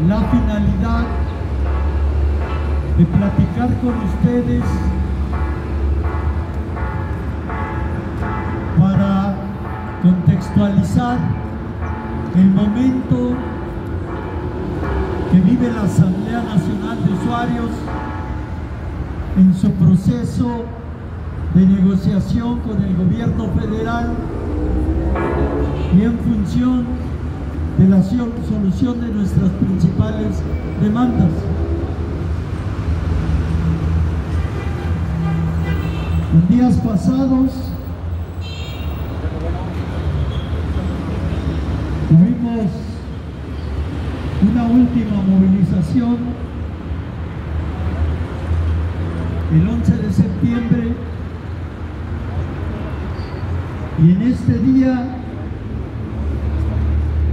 la finalidad de platicar con ustedes para contextualizar el momento que vive la Asamblea Nacional de Usuarios en su proceso de negociación con el gobierno federal y en función de la solución de nuestras principales demandas. En días pasados tuvimos una última movilización el 11 de septiembre y en este día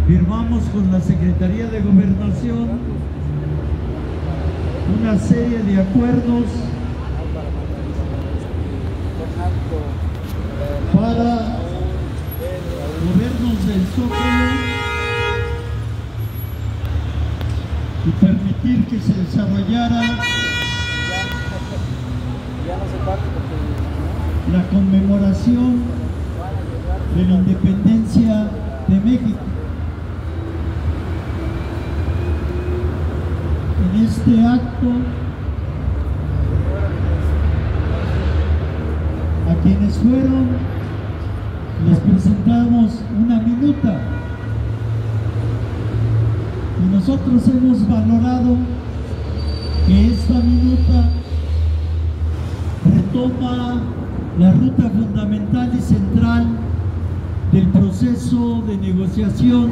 firmamos con la Secretaría de Gobernación una serie de acuerdos para movernos del Zócalo y permitir que se desarrollara la conmemoración de la independencia de México. En este acto, a quienes fueron, les presentamos una minuta y nosotros hemos valorado que esta minuta retoma la ruta fundamental y central del proceso de negociación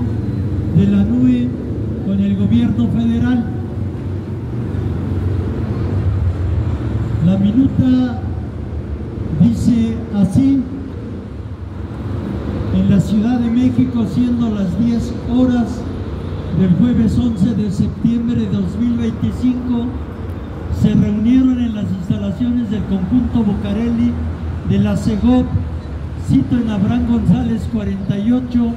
de la NUE con el gobierno federal. La minuta dice así: en la Ciudad de México, siendo las 10 horas del jueves 11 de septiembre de 2025, se reunieron en las instalaciones del conjunto Bucareli de la CEGOP, sito en Abraham González 48,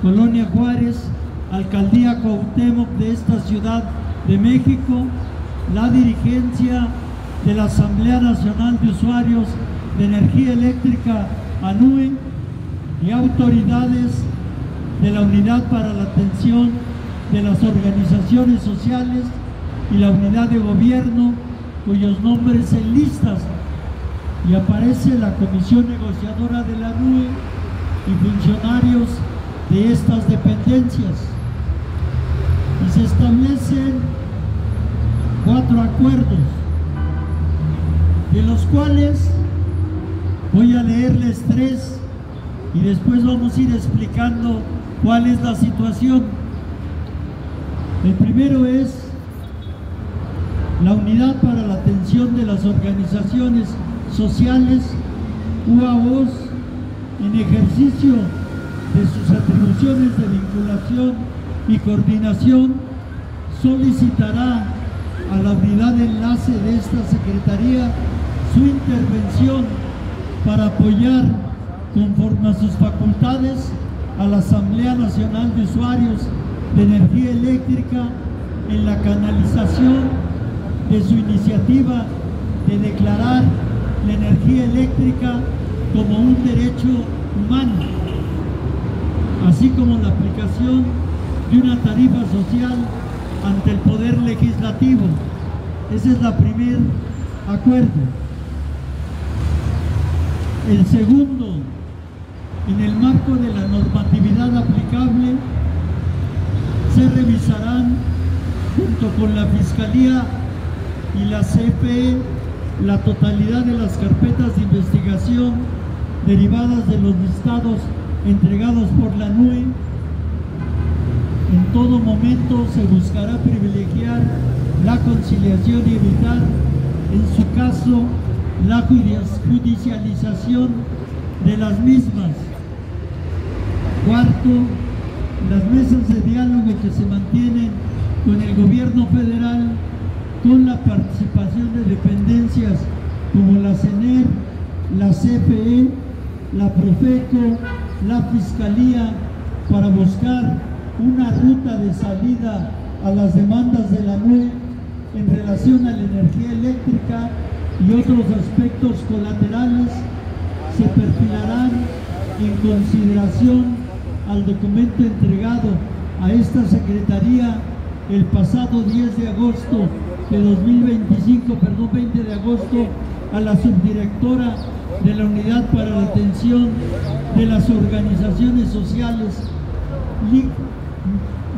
Colonia Juárez, Alcaldía Cuauhtémoc de esta Ciudad de México, la dirigencia de la Asamblea Nacional de Usuarios de Energía Eléctrica, ANUE, y autoridades de la Unidad para la Atención de las Organizaciones Sociales y la Unidad de Gobierno, cuyos nombres se enlistan, y aparece la Comisión Negociadora de la NUE y funcionarios de estas dependencias. Y se establecen 4 acuerdos, de los cuales voy a leerles 3 y después vamos a ir explicando cuál es la situación. El primero es la Unidad para la Atención de las Organizaciones Sociales, UAOs, en ejercicio de sus atribuciones de vinculación y coordinación, solicitará a la unidad de enlace de esta Secretaría su intervención para apoyar, conforme a sus facultades, a la Asamblea Nacional de Usuarios de Energía Eléctrica en la canalización de su iniciativa de declarar la energía eléctrica como un derecho humano, así como la aplicación de una tarifa social ante el Poder Legislativo. Ese es el primer acuerdo. El segundo, en el marco de la normatividad aplicable, se revisarán junto con la Fiscalía y la CFE la totalidad de las carpetas de investigación derivadas de los listados entregados por la NUE. En todo momento se buscará privilegiar la conciliación y evitar, en su caso, la judicialización de las mismas. Cuarto, las mesas de diálogo que se mantienen con el gobierno federal, con la participación de dependencias como la CENER, la CFE, la Profeco, la Fiscalía, para buscar una ruta de salida a las demandas de la NUE en relación a la energía eléctrica y otros aspectos colaterales se perfilarán en consideración al documento entregado a esta Secretaría el pasado 10 de agosto de 20 de agosto, a la subdirectora de la Unidad para la Atención de las Organizaciones Sociales,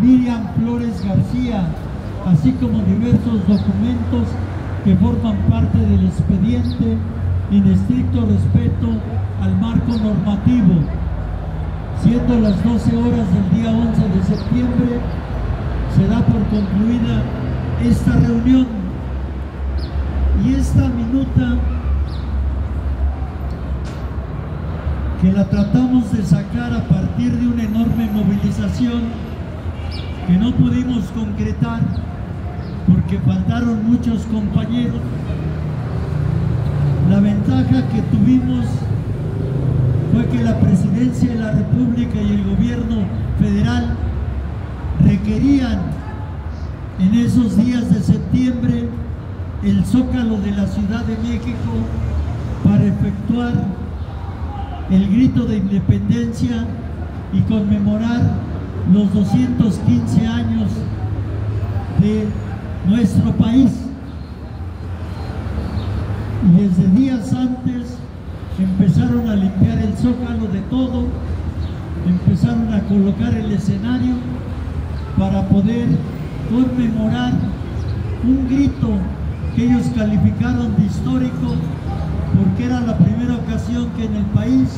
Miriam Flores García, así como diversos documentos que forman parte del expediente en estricto respeto al marco normativo. Siendo las 12 horas del día 11 de septiembre, se da por concluida esta reunión y esta minuta que la tratamos de sacar a partir de una enorme movilización que no pudimos concretar porque faltaron muchos compañeros. La ventaja que tuvimos fue que la Presidencia de la República y el Gobierno Federal requerían en esos días de septiembre el Zócalo de la Ciudad de México para efectuar el grito de independencia y conmemorar los 215 años de nuestro país. Y desde días antes empezaron a limpiar el Zócalo de todo, empezaron a colocar el escenario para poder conmemorar un grito que ellos calificaron de histórico, porque era la primera ocasión que en el país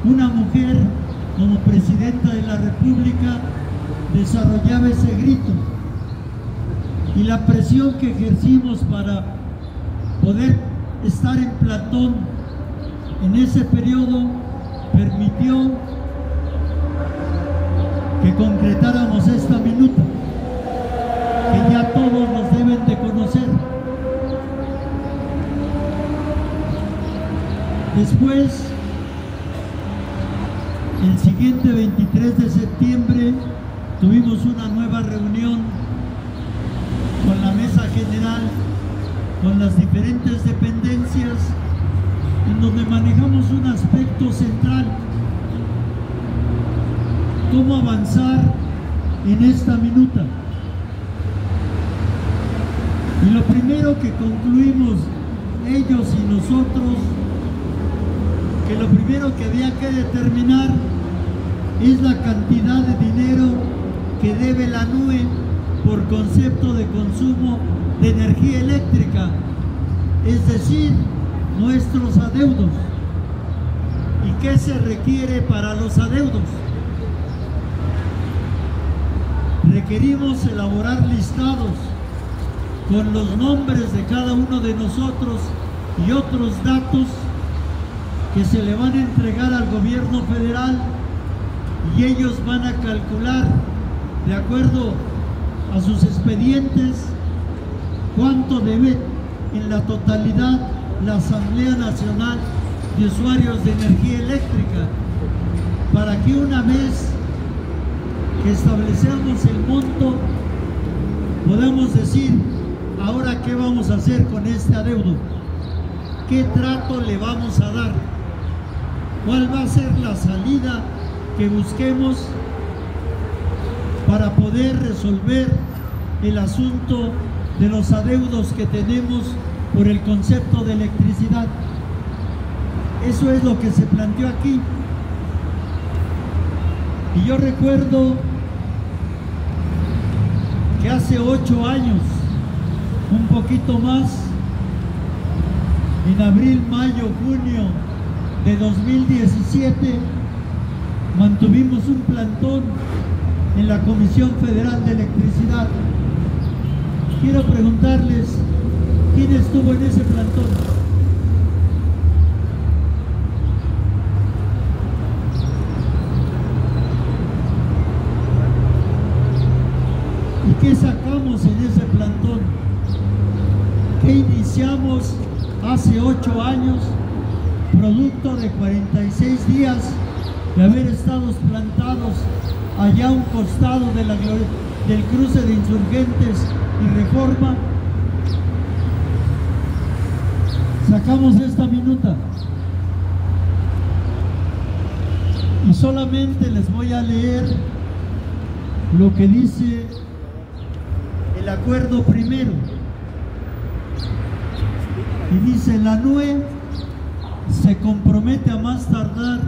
una mujer como presidenta de la República desarrollaba ese grito. Y la presión que ejercimos para poder estar en plantón en ese periodo permitió que concretáramos esta minuta, que ya todos nos deben de conocer. Después, el siguiente 23 de septiembre, tuvimos una nueva reunión con la mesa general, con las diferentes dependencias, en donde manejamos un aspecto central: cómo avanzar en esta minuta. Y lo primero que concluimos ellos y nosotros, que lo primero que había que determinar es la cantidad de dinero que debe la NUE por concepto de consumo de energía eléctrica, es decir, nuestros adeudos. ¿Y qué se requiere para los adeudos? Requerimos elaborar listados con los nombres de cada uno de nosotros y otros datos que se le van a entregar al gobierno federal, y ellos van a calcular de acuerdo a sus expedientes cuánto debe en la totalidad la Asamblea Nacional de Usuarios de Energía Eléctrica, para que una vez que establecemos el monto podamos decir: ahora qué vamos a hacer con este adeudo, qué trato le vamos a dar, cuál va a ser la salida que busquemos para poder resolver el asunto de los adeudos que tenemos por el concepto de electricidad. Eso es lo que se planteó aquí. Y yo recuerdo que hace 8 años, un poquito más, en abril, mayo, junio de 2017, mantuvimos un plantón en la Comisión Federal de Electricidad. Quiero preguntarles, ¿quién estuvo en ese plantón? ¿Y qué sacamos en ese plantón? ¿Qué iniciamos hace 8 años, producto de 46 días de haber estado plantados allá a un costado de la del cruce de Insurgentes y Reforma, sacamos esta minuta y solamente les voy a leer lo que dice el acuerdo primero. Y dice: la NUE se compromete a más tardar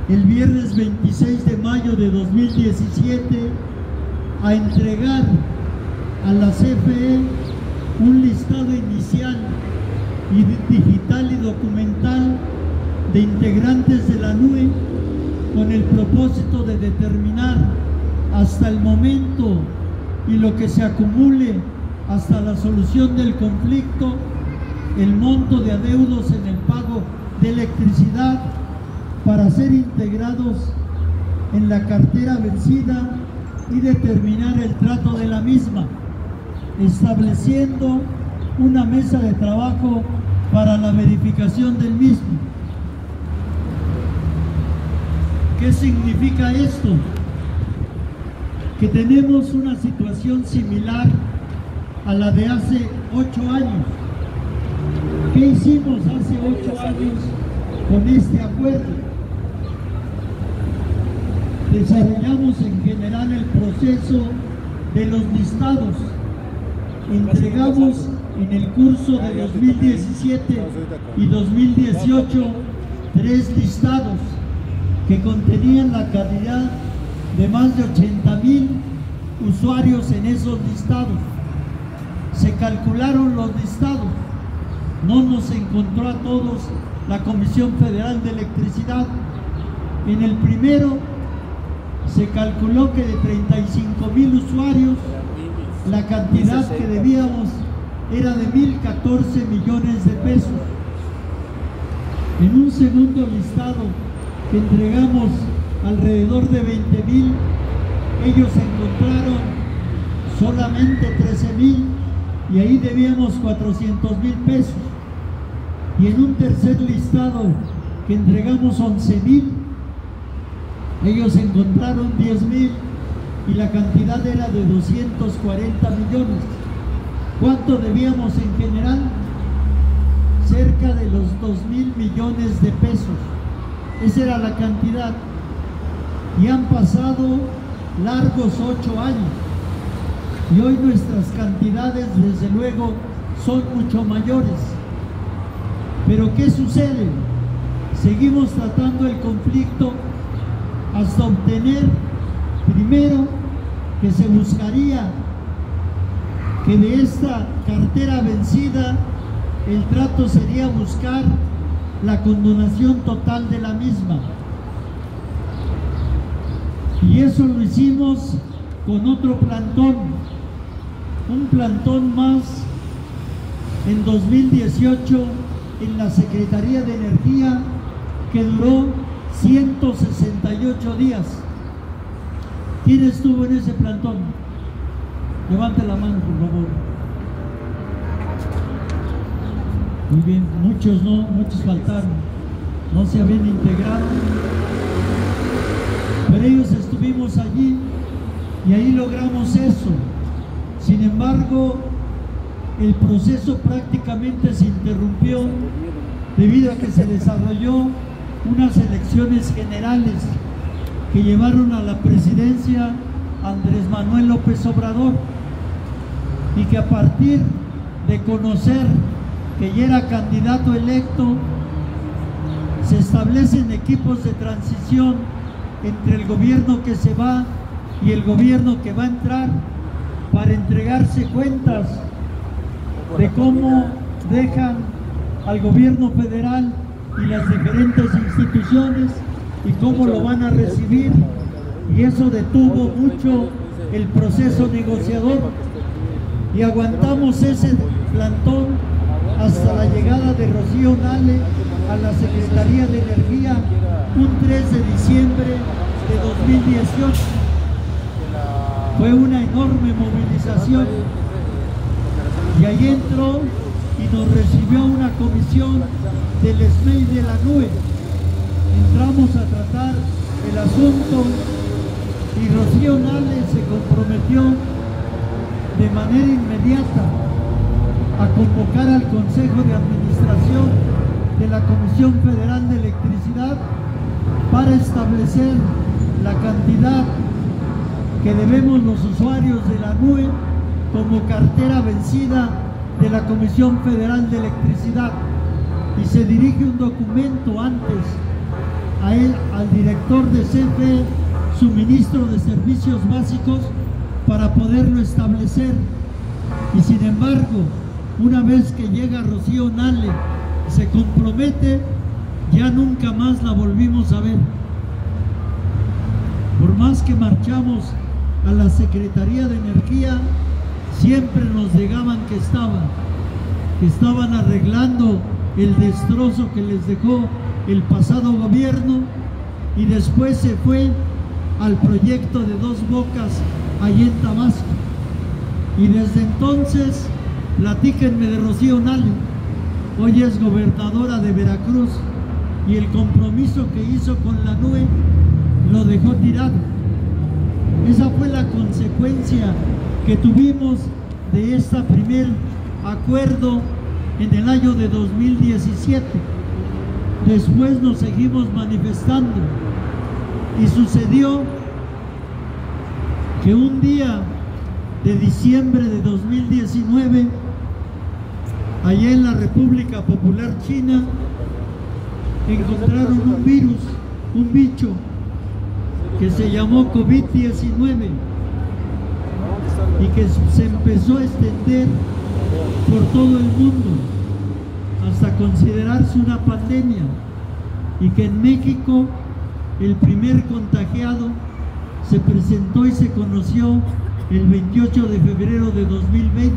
el viernes 26 de mayo de 2017 a entregar a la CFE un listado inicial y digital y documental de integrantes de la NUE con el propósito de determinar hasta el momento y lo que se acumule hasta la solución del conflicto el monto de adeudos en el pago de electricidad para ser integrados en la cartera vencida y determinar el trato de la misma, estableciendo una mesa de trabajo para la verificación del mismo. ¿Qué significa esto? Que tenemos una situación similar a la de hace 8 años. ¿Qué hicimos hace 8 años con este acuerdo? Desarrollamos en general el proceso de los listados. Entregamos en el curso de 2017 y 2018 3 listados que contenían la cantidad de más de 80,000 usuarios en esos listados. Se calcularon los listados. No nos encontró a todos la Comisión Federal de Electricidad. En el primero se calculó que de 35,000 usuarios la cantidad que debíamos era de 1,014 millones de pesos. En un segundo listado que entregamos alrededor de 20,000, ellos encontraron solamente 13,000 y ahí debíamos 400,000 pesos. Y en un tercer listado que entregamos 11,000, ellos encontraron 10,000 y la cantidad era de 240 millones. ¿Cuánto debíamos en general? Cerca de los 2,000 millones de pesos. Esa era la cantidad. Y han pasado largos 8 años. Y hoy nuestras cantidades, desde luego, son mucho mayores. Pero ¿qué sucede? Seguimos tratando el conflicto hasta obtener, primero, que se buscaría que de esta cartera vencida el trato sería buscar la condonación total de la misma. Y eso lo hicimos con otro plantón, un plantón más en 2018 en la Secretaría de Energía, que duró 168 días. ¿Quién estuvo en ese plantón? Levante la mano, por favor. Muy bien, muchos no, muchos faltaron, no se habían integrado, pero ellos estuvimos allí y ahí logramos eso. Sin embargo, el proceso prácticamente se interrumpió debido a que se desarrolló unas elecciones generales que llevaron a la presidencia a Andrés Manuel López Obrador, y que a partir de conocer que ya era candidato electo, se establecen equipos de transición entre el gobierno que se va y el gobierno que va a entrar para entregarse cuentas de cómo dejan al gobierno federal y las diferentes instituciones y cómo lo van a recibir, y eso detuvo mucho el proceso negociador y aguantamos ese plantón hasta la llegada de Rocío Nale a la Secretaría de Energía un 3 de diciembre de 2018. Fue una enorme movilización y ahí entró y nos recibió una comisión del SME y de la NUE. Entramos a tratar el asunto y Rocío Nale se comprometió de manera inmediata a convocar al Consejo de Administración de la Comisión Federal de Electricidad para establecer la cantidad que debemos los usuarios de la NUE como cartera vencida de la Comisión Federal de Electricidad, y se dirige un documento antes a él, al director de CFE, suministro de servicios básicos, para poderlo establecer. Y sin embargo, una vez que llega Rocío Nale, se compromete, ya nunca más la volvimos a ver. Por más que marchamos a la Secretaría de Energía, siempre nos negaban que estaban arreglando el destrozo que les dejó el pasado gobierno, y después se fue al proyecto de Dos Bocas allí en Tabasco. Y desde entonces, platíquenme de Rocío Nale. Hoy es gobernadora de Veracruz y el compromiso que hizo con la NUE lo dejó tirado. Esa fue la consecuencia que tuvimos de este primer acuerdo en el año de 2017. Después nos seguimos manifestando y sucedió que un día de diciembre de 2019, allá en la República Popular China, encontraron un virus, un bicho que se llamó COVID-19 y que se empezó a extender por todo el mundo hasta considerarse una pandemia, y que en México el primer contagiado se presentó y se conoció el 28 de febrero de 2020,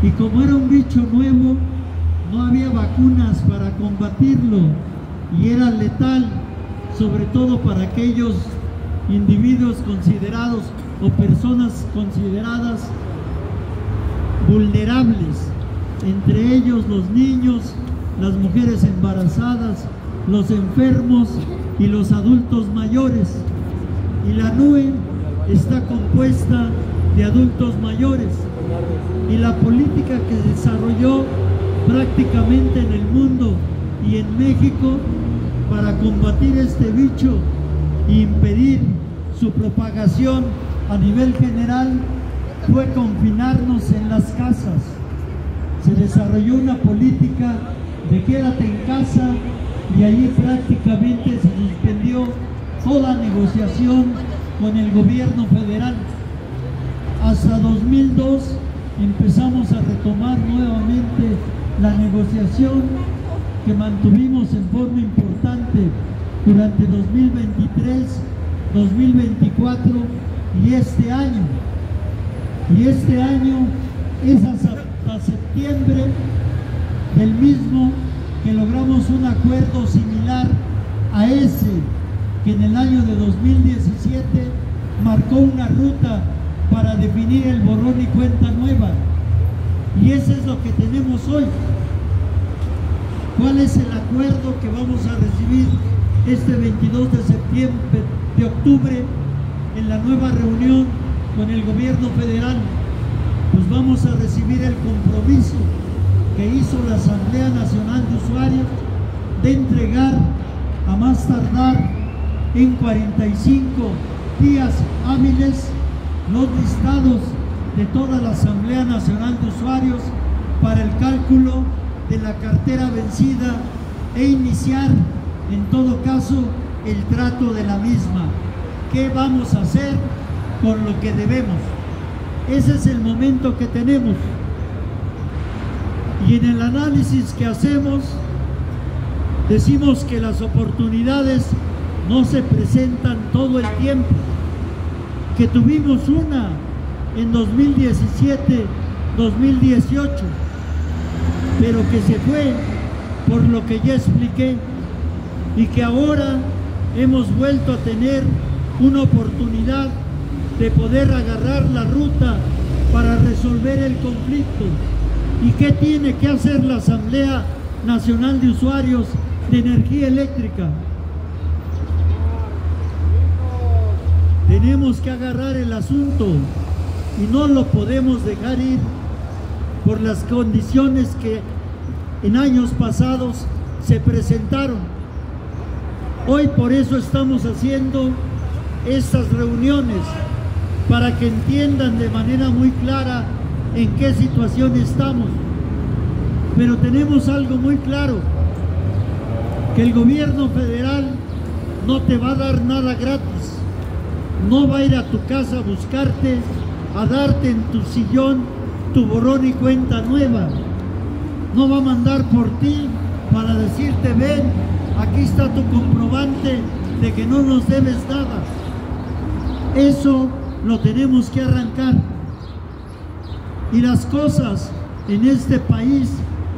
y como era un bicho nuevo, no había vacunas para combatirlo y era letal, sobre todo para aquellos individuos considerados o personas consideradas vulnerables, entre ellos los niños, las mujeres embarazadas, los enfermos y los adultos mayores. Y la NUE está compuesta de adultos mayores, y la política que desarrolló prácticamente en el mundo y en México para combatir este bicho e impedir su propagación a nivel general fue confinarnos en las casas. Se desarrolló una política de quédate en casa, y allí prácticamente se suspendió toda negociación con el gobierno federal. Hasta 2002 empezamos a retomar nuevamente la negociación, que mantuvimos en forma importante durante 2023, 2024 y este año. Y este año es hasta septiembre del mismo que logramos un acuerdo similar a ese que en el año de 2017 marcó una ruta para definir el borrón y cuenta nueva. Y eso es lo que tenemos hoy. ¿Cuál es el acuerdo que vamos a recibir este 22 de octubre en la nueva reunión con el gobierno federal? Pues vamos a recibir el compromiso que hizo la Asamblea Nacional de Usuarios de entregar a más tardar en 45 días hábiles los listados de toda la Asamblea Nacional de Usuarios para el cálculo de la cartera vencida e iniciar en todo caso el trato de la misma. ¿Qué vamos a hacer con lo que debemos? Ese es el momento que tenemos. Y en el análisis que hacemos, decimos que las oportunidades no se presentan todo el tiempo, que tuvimos una en 2017, 2018, pero que se fue por lo que ya expliqué, y que ahora hemos vuelto a tener una oportunidad de poder agarrar la ruta para resolver el conflicto. ¿Y qué tiene que hacer la Asamblea Nacional de Usuarios de Energía Eléctrica? Tenemos que agarrar el asunto y no lo podemos dejar ir por las condiciones que en años pasados se presentaron. Hoy por eso estamos haciendo estas reuniones, para que entiendan de manera muy clara en qué situación estamos. Pero tenemos algo muy claro, que el gobierno federal no te va a dar nada gratis. No va a ir a tu casa a buscarte, a darte en tu sillón tu borrón y cuenta nueva. No va a mandar por ti para decirte: ven, aquí está tu comprobante de que no nos debes nada. Eso lo tenemos que arrancar. Y las cosas en este país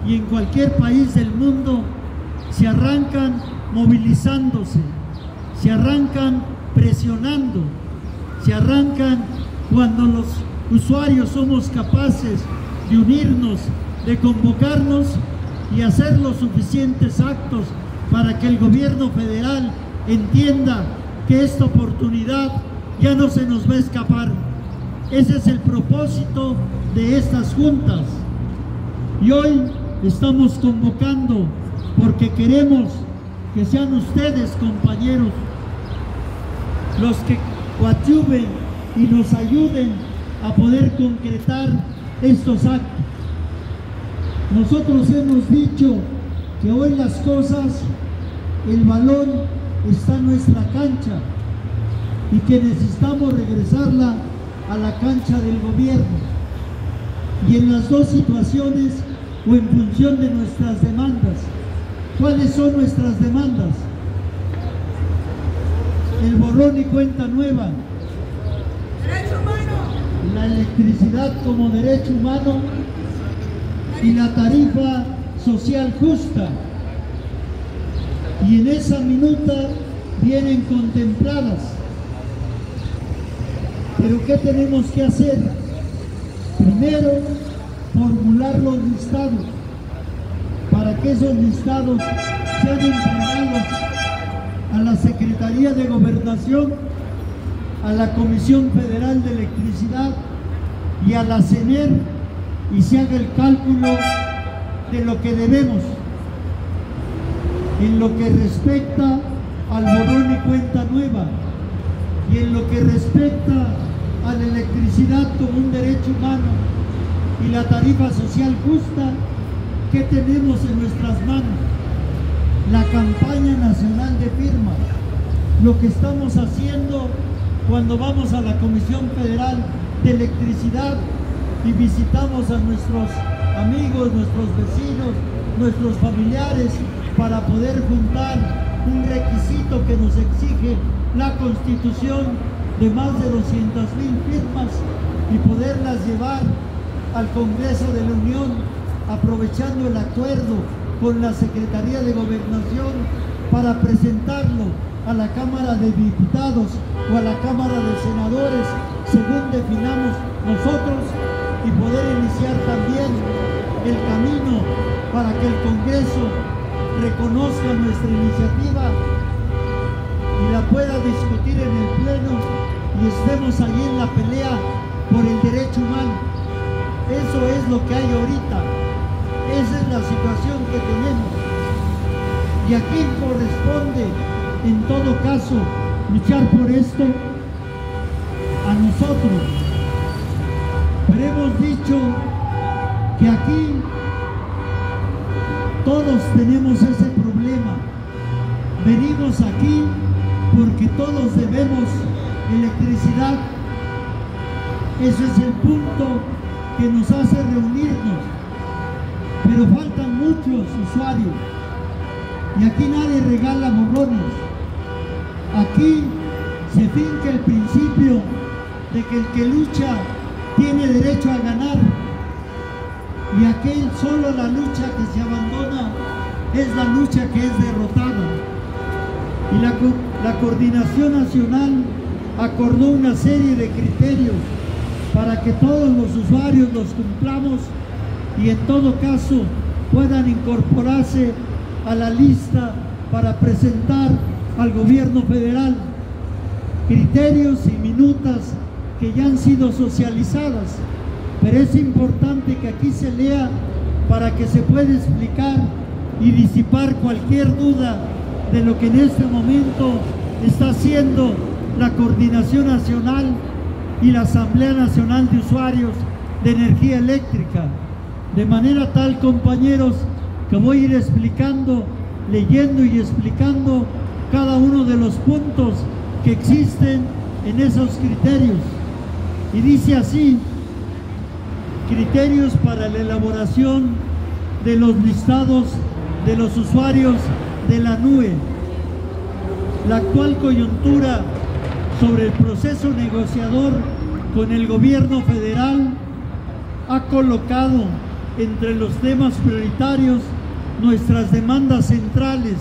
y en cualquier país del mundo se arrancan movilizándose, se arrancan presionando, se arrancan cuando los usuarios somos capaces de unirnos, de convocarnos y hacer los suficientes actos para que el gobierno federal entienda que esta oportunidad ya no se nos va a escapar. Ese es el propósito de estas juntas. Y hoy estamos convocando porque queremos que sean ustedes, compañeros, los que coadyuven y nos ayuden a poder concretar estos actos. Nosotros hemos dicho que hoy las cosas, el balón está en nuestra cancha y que necesitamos regresarla a la cancha del gobierno. Y en las dos situaciones, o en función de nuestras demandas. ¿Cuáles son nuestras demandas? El borrón y cuenta nueva, Derecho humano, la electricidad como derecho humano y la tarifa social justa. Y en esa minuta vienen contempladas. Pero ¿qué tenemos que hacer? Primero, formular los listados, para que esos listados sean entregados a la Secretaría de Gobernación, a la Comisión Federal de Electricidad y a la CENER, y se haga el cálculo de lo que debemos. En lo que respecta al borrón y cuenta nueva, y en lo que respecta a la electricidad como un derecho humano y la tarifa social justa, ¿qué tenemos en nuestras manos? La campaña nacional de firmas. Lo que estamos haciendo cuando vamos a la Comisión Federal de Electricidad y visitamos a nuestros amigos, nuestros vecinos, nuestros familiares, para poder juntar un requisito que nos exige la Constitución de más de 200,000 firmas y poderlas llevar al Congreso de la Unión, aprovechando el acuerdo con la Secretaría de Gobernación para presentarlo a la Cámara de Diputados o a la Cámara de Senadores, según definamos nosotros, y poder iniciar también el camino para que el Congreso reconozca nuestra iniciativa y la pueda discutir en el Pleno y estemos allí en la pelea por el derecho humano. Eso es lo que hay ahorita, esa es la situación que tenemos. Y a quién corresponde, en todo caso, luchar por esto, a nosotros. Pero hemos dicho que aquí todos tenemos ese problema. Venimos aquí porque todos debemos electricidad. Ese es el punto que nos hace reunirnos. Pero faltan muchos usuarios. Y aquí nadie regala borrones. Aquí se finca el principio de que el que lucha tiene derecho a ganar. Y aquel solo la lucha que se abandona es la lucha que es derrotada. Y la Coordinación Nacional acordó una serie de criterios para que todos los usuarios los cumplamos y en todo caso puedan incorporarse a la lista para presentar al gobierno federal. criterios y minutas que ya han sido socializadas, pero es importante que aquí se lea para que se pueda explicar y disipar cualquier duda de lo que en este momento está haciendo la Coordinación Nacional y la Asamblea Nacional de Usuarios de Energía Eléctrica. De manera tal, compañeros, que voy a ir explicando, leyendo y explicando cada uno de los puntos que existen en esos criterios. Y dice así: criterios para la elaboración de los listados de los usuarios de la NUE. La actual coyuntura sobre el proceso negociador con el gobierno federal ha colocado entre los temas prioritarios nuestras demandas centrales,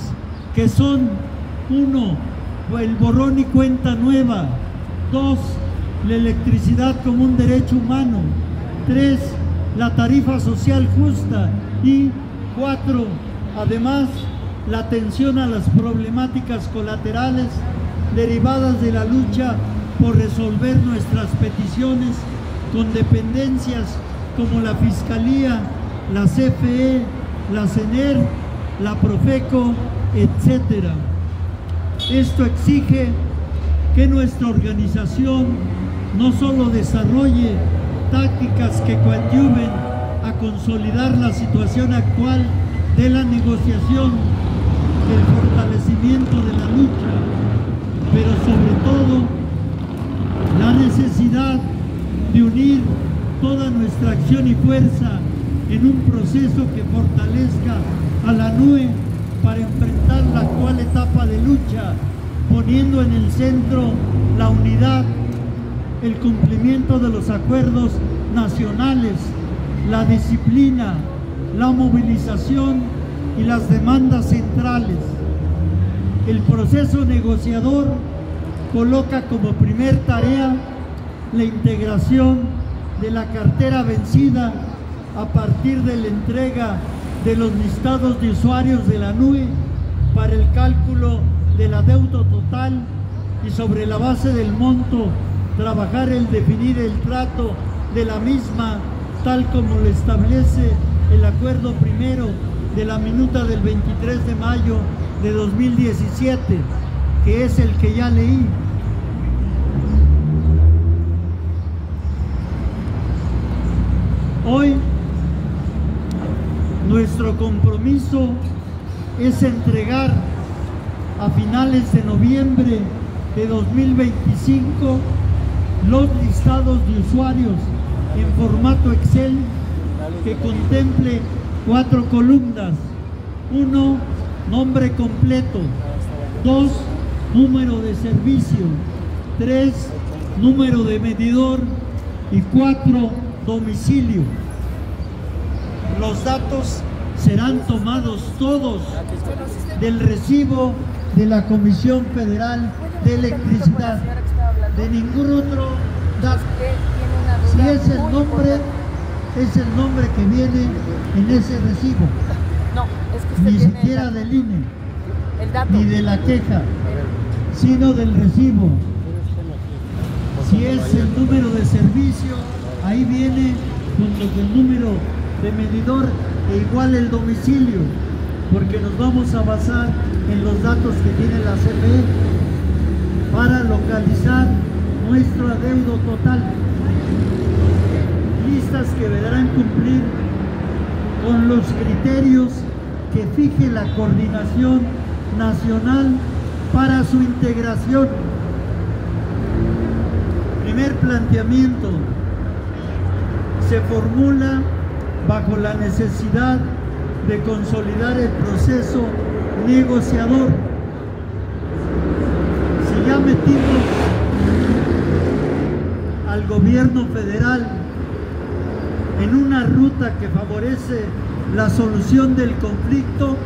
que son: 1. El borrón y cuenta nueva; 2. La electricidad como un derecho humano; 3. La tarifa social justa; y 4. Además, la atención a las problemáticas colaterales derivadas de la lucha por resolver nuestras peticiones con dependencias como la Fiscalía, la CFE, la CENER, la Profeco, etc. Esto exige que nuestra organización no solo desarrolle tácticas que coadyuven a consolidar la situación actual de la negociación, el fortalecimiento de la lucha, pero sobre todo la necesidad de unir toda nuestra acción y fuerza en un proceso que fortalezca a la NUE para enfrentar la actual etapa de lucha, poniendo en el centro la unidad, el cumplimiento de los acuerdos nacionales, la disciplina, la movilización y las demandas centrales. El proceso negociador coloca como primer tarea la integración de la cartera vencida a partir de la entrega de los listados de usuarios de la NUE para el cálculo del adeudo total, y sobre la base del monto trabajar el definir el trato de la misma, tal como lo establece el acuerdo primero de la minuta del 23 de mayo de 2017, que es el que ya leí. Hoy nuestro compromiso es entregar a finales de noviembre de 2025 los listados de usuarios en formato Excel que contemple 4 columnas: 1. Nombre completo; 2. Número de servicio; 3. Número de medidor; y 4. Domicilio. Los datos serán tomados todos del recibo de la Comisión Federal de Electricidad, de ningún otro dato. Si es el nombre, es el nombre que viene en ese recibo. No, es que ni siquiera del INE, ni de la queja, sino del recibo. Si es el número de servicio, ahí viene junto con el número de medidor e igual el domicilio, porque nos vamos a basar en los datos que tiene la CFE para localizar nuestro adeudo total. Listas que deberán cumplir con los criterios que fije la Coordinación Nacional para su integración. Primer planteamiento: se formula bajo la necesidad de consolidar el proceso negociador. Si ya metimos al gobierno federal en una ruta que favorece la solución del conflicto,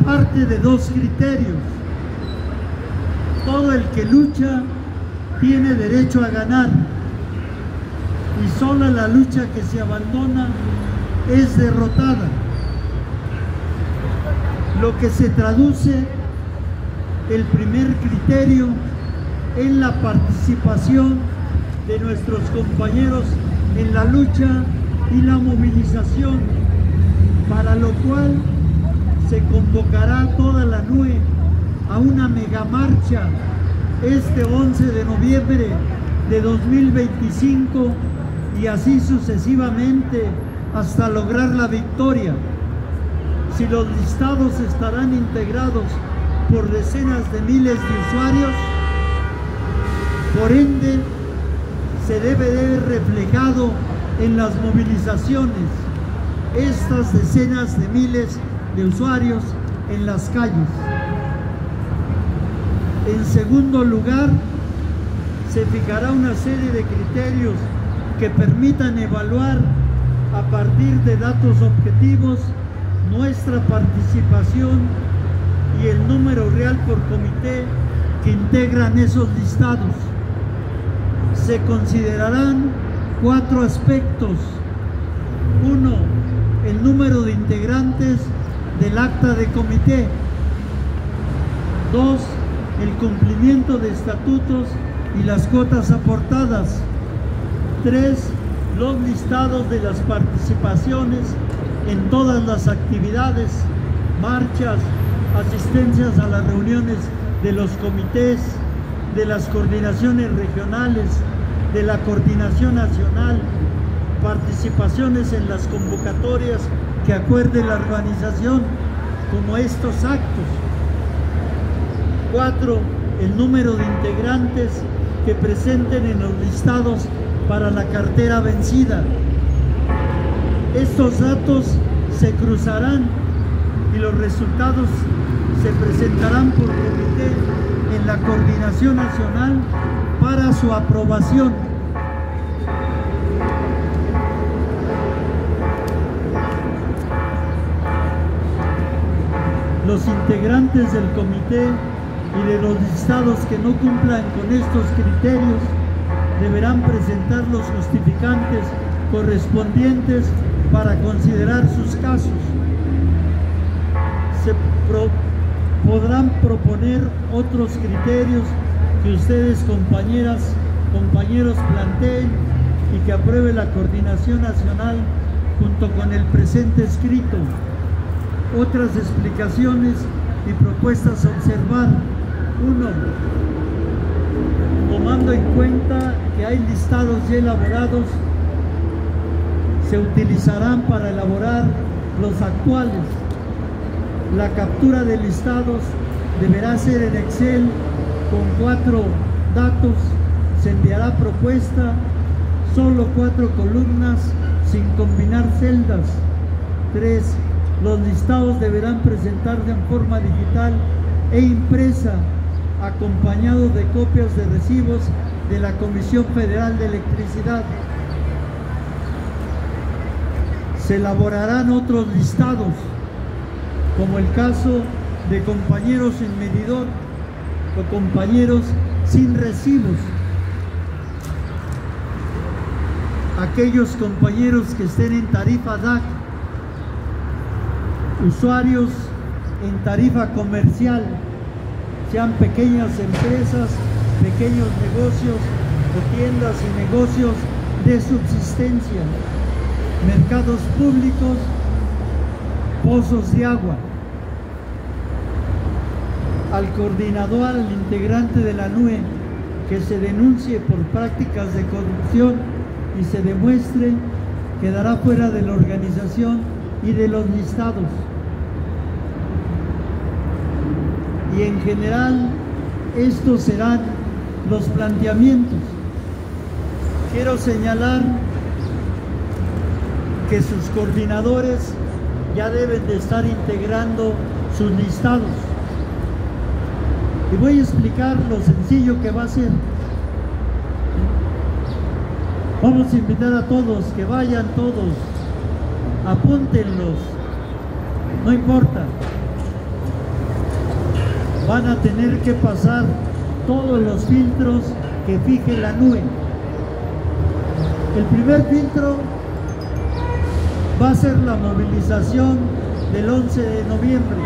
parte de 2 criterios: todo el que lucha tiene derecho a ganar, y sola la lucha que se abandona es derrotada, lo que se traduce el primer criterio en la participación de nuestros compañeros en la lucha y la movilización, para lo cual se convocará toda la NUE a una megamarcha este 11 de noviembre de 2025 y así sucesivamente hasta lograr la victoria. Si los listados estarán integrados por decenas de miles de usuarios, por ende se debe de ver reflejado en las movilizaciones estas decenas de miles de usuarios en las calles. En segundo lugar, se fijará una serie de criterios que permitan evaluar a partir de datos objetivos nuestra participación y el número real por comité que integran esos listados. Se considerarán 4 aspectos. 1. El número de integrantes del acta de comité. 2. El cumplimiento de estatutos y las cuotas aportadas. 3. Los listados de las participaciones en todas las actividades, marchas, asistencias a las reuniones de los comités, de las coordinaciones regionales, de la coordinación nacional, participaciones en las convocatorias que acuerde la organización, como estos actos. 4. El número de integrantes que presenten en los listados para la cartera vencida. Estos datos se cruzarán y los resultados se presentarán por comité en la coordinación nacional para su aprobación. Los integrantes del comité y de los listados que no cumplan con estos criterios deberán presentar los justificantes correspondientes para considerar sus casos. Se podrán proponer otros criterios que ustedes, compañeros, planteen y que apruebe la Coordinación Nacional junto con el presente escrito. Otras explicaciones y propuestas a observar. 1. Tomando en cuenta que hay listados ya elaborados, se utilizarán para elaborar los actuales. La captura de listados deberá ser en Excel con 4 datos. Se enviará propuesta, solo 4 columnas sin combinar celdas. 3. Los listados deberán presentarse en forma digital e impresa, acompañado de copias de recibos de la Comisión Federal de Electricidad. Se elaborarán otros listados, como el caso de compañeros en medidor o compañeros sin recibos. Aquellos compañeros que estén en tarifa DAC, usuarios en tarifa comercial, sean pequeñas empresas, pequeños negocios o tiendas y negocios de subsistencia, mercados públicos, pozos de agua. Al coordinador, al integrante de la NUE que se denuncie por prácticas de corrupción y se demuestre, quedará fuera de la organización y de los listados. Y en general, estos serán los planteamientos. Quiero señalar que sus coordinadores ya deben de estar integrando sus listados. Y voy a explicar lo sencillo que va a ser. Vamos a invitar a todos, que vayan todos, apúntenlos, no importa. Van a tener que pasar todos los filtros que fije la NUE. El primer filtro va a ser la movilización del 11 de noviembre.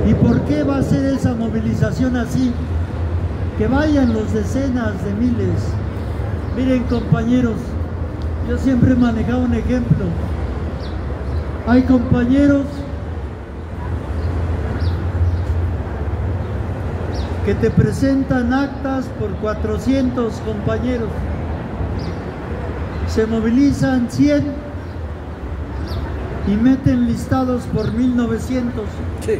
¿Y por qué va a ser esa movilización así? Que vayan los decenas de miles. Miren, compañeros, yo siempre he manejado un ejemplo. Hay compañeros que te presentan actas por 400 compañeros. Se movilizan 100 y meten listados por 1900. Sí.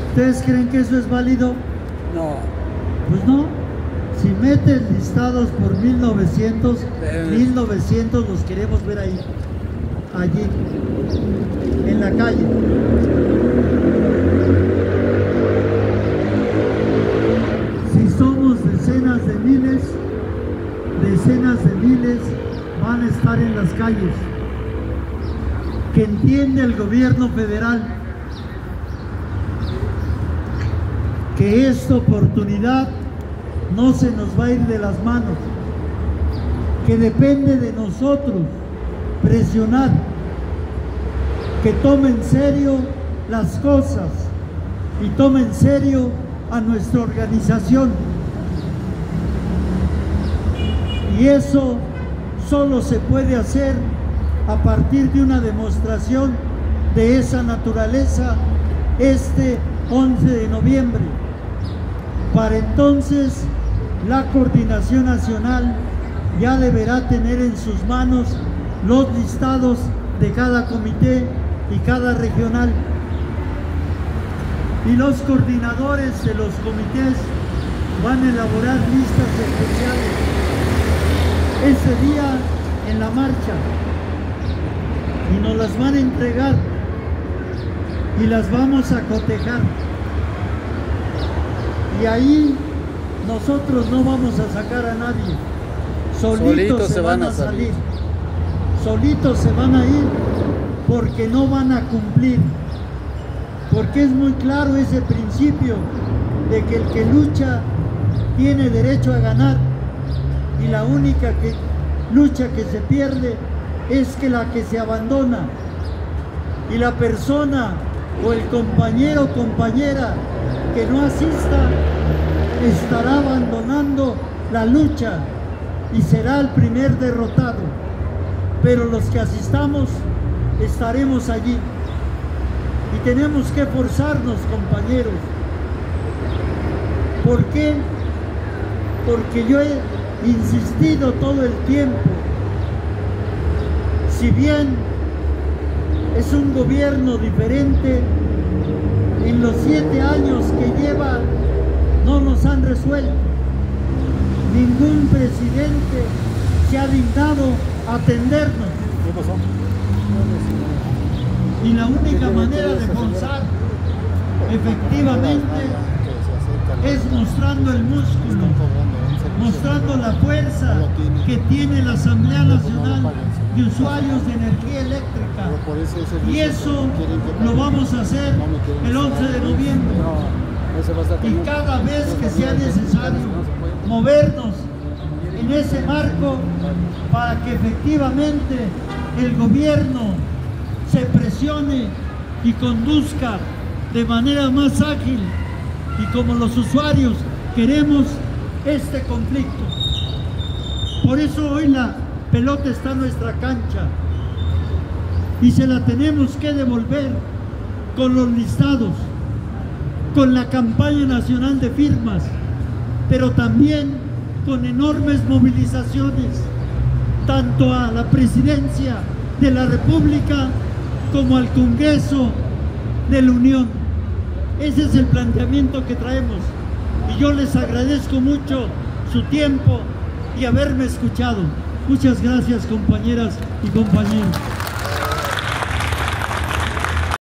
¿Ustedes creen que eso es válido? No. Pues no. Si meten listados por 1900, 1900 los queremos ver ahí, allí, en la calle. Si somos decenas de miles van a estar en las calles. Que entiende el gobierno federal que esta oportunidad no se nos va a ir de las manos, que depende de nosotros presionar, que tome en serio las cosas y tome en serio a nuestra organización. Y eso solo se puede hacer a partir de una demostración de esa naturaleza este 11 de noviembre. Para entonces, la Coordinación Nacional ya deberá tener en sus manos los listados de cada comité y cada regional. Y los coordinadores de los comités van a elaborar listas especiales ese día en la marcha y nos las van a entregar y las vamos a cotejar. Y ahí nosotros no vamos a sacar a nadie, solitos se van a salir, solitos se van a ir porque no van a cumplir, porque es muy claro ese principio de que el que lucha tiene derecho a ganar y la única lucha que se pierde es que la que se abandona, y la persona o el compañero o compañera que no asista estará abandonando la lucha y será el primer derrotado, pero los que asistamos estaremos allí y tenemos que forzarnos, compañeros. ¿Por qué? Porque yo he insistido todo el tiempo, si bien es un gobierno diferente, en los 7 años que lleva no nos han resuelto. Ningún presidente se ha dignado a atendernos. ¿Qué pasó? Y la única manera de forzar efectivamente es mostrando el músculo, mostrando la fuerza que tiene la Asamblea Nacional de Usuarios de Energía Eléctrica. Y eso lo vamos a hacer el 11 de noviembre. Y cada vez que sea necesario movernos en ese marco para que efectivamente el gobierno se presione y conduzca de manera más ágil y como los usuarios queremos este conflicto. Por eso hoy la pelota está en nuestra cancha y se la tenemos que devolver con los listados, con la campaña nacional de firmas, pero también con enormes movilizaciones, tanto a la Presidencia de la República como al Congreso de la Unión. Ese es el planteamiento que traemos y yo les agradezco mucho su tiempo y haberme escuchado. Muchas gracias, compañeras y compañeros.